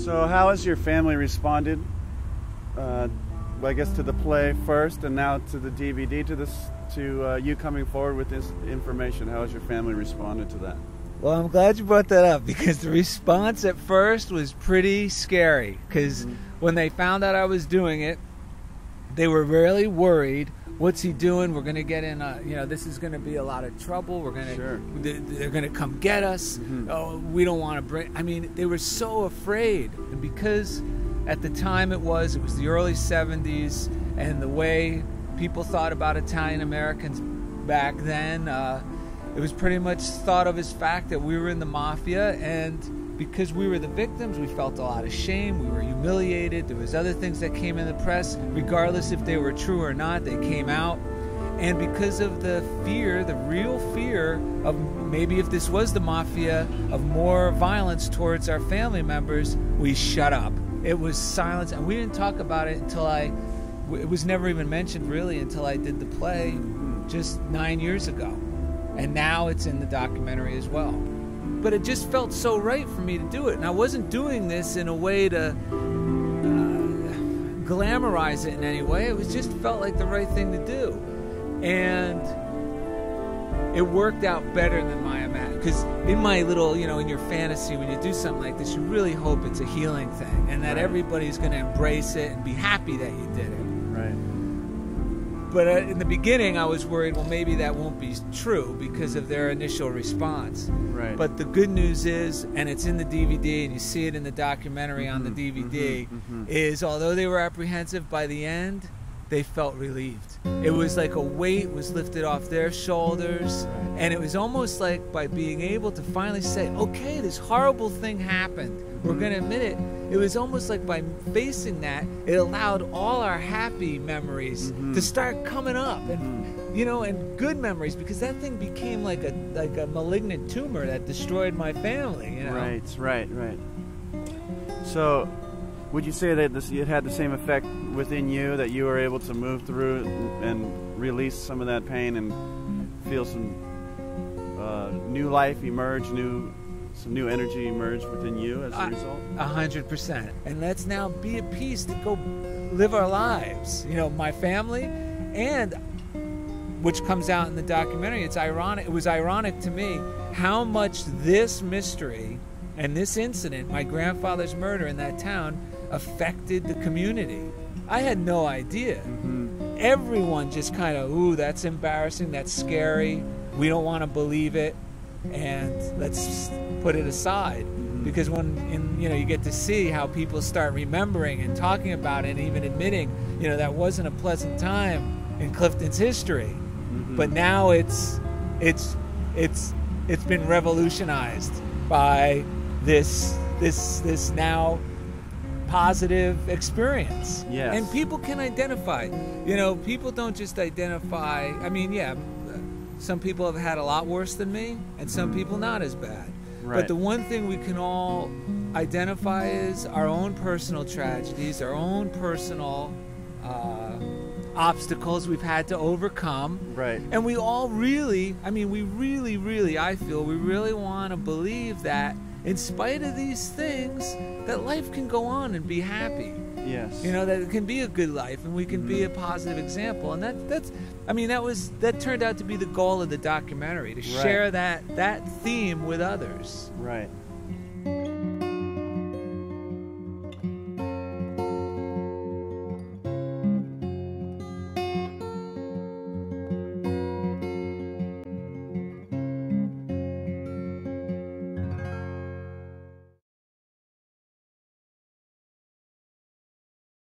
So how has your family responded? I guess to the play first, and now to the DVD, to you coming forward with this information. How has your family responded to that? Well, I'm glad you brought that up, because the response at first was pretty scary. Because when they found out I was doing it, they were really worried. What's he doing? We're going to get in this is going to be a lot of trouble. We're going to, they're going to come get us. Oh, we don't want to bring. I mean, they were so afraid, and because at the time it was the early 70s, and the way people thought about Italian Americans back then, it was pretty much thought of as fact that we were in the Mafia, and because we were the victims, we felt a lot of shame. We were humiliated. There was other things that came in the press, regardless if they were true or not, they came out. And because of the fear, the real fear of maybe if this was the Mafia, of more violence towards our family members, we shut up. It was silence, and we didn't talk about it until it was never even mentioned really until I did the play just 9 years ago. And now it's in the documentary as well. But it just felt so right for me to do it. And I wasn't doing this in a way to glamorize it in any way. It was just felt like the right thing to do. And it worked out better than my imagination. Because in my little, in your fantasy, when you do something like this, you really hope it's a healing thing. And that everybody's going to embrace it and be happy that you did it. Right. But in the beginning, I was worried, well, maybe that won't be true because of their initial response. Right. But the good news is, and it's in the DVD, and you see it in the documentary on the DVD, is although they were apprehensive, by the end, they felt relieved. It was like a weight was lifted off their shoulders, and it was almost like by being able to finally say, okay, this horrible thing happened. We're going to admit it. It was almost like by facing that, it allowed all our happy memories to start coming up, and and good memories, because that thing became like a malignant tumor that destroyed my family. Right. So, would you say that it had the same effect within you, that you were able to move through and release some of that pain and feel some new life emerge, some new energy emerge within you as a result? 100%. And let's now be at peace to go live our lives. My family, and which comes out in the documentary. It's ironic. It was ironic to me how much this mystery and this incident, my grandfather's murder in that town, affected the community. I had no idea. Everyone just kind of, ooh, that's embarrassing, that's scary, we don't want to believe it, and let's put it aside. Because when you get to see how people start remembering and talking about it and even admitting, that wasn't a pleasant time in Clifton's history. But now it's been revolutionized by this now positive experience. Yes. And people can identify. People don't just identify. I mean, yeah, some people have had a lot worse than me, and some people not as bad. Right. But the one thing we can all identify is our own personal tragedies, our own personal obstacles we've had to overcome. Right. And we all really, I feel we really want to believe that in spite of these things, that life can go on and be happy. Yes. That it can be a good life, and we can be a positive example. And that turned out to be the goal of the documentary, to share that theme with others. Right.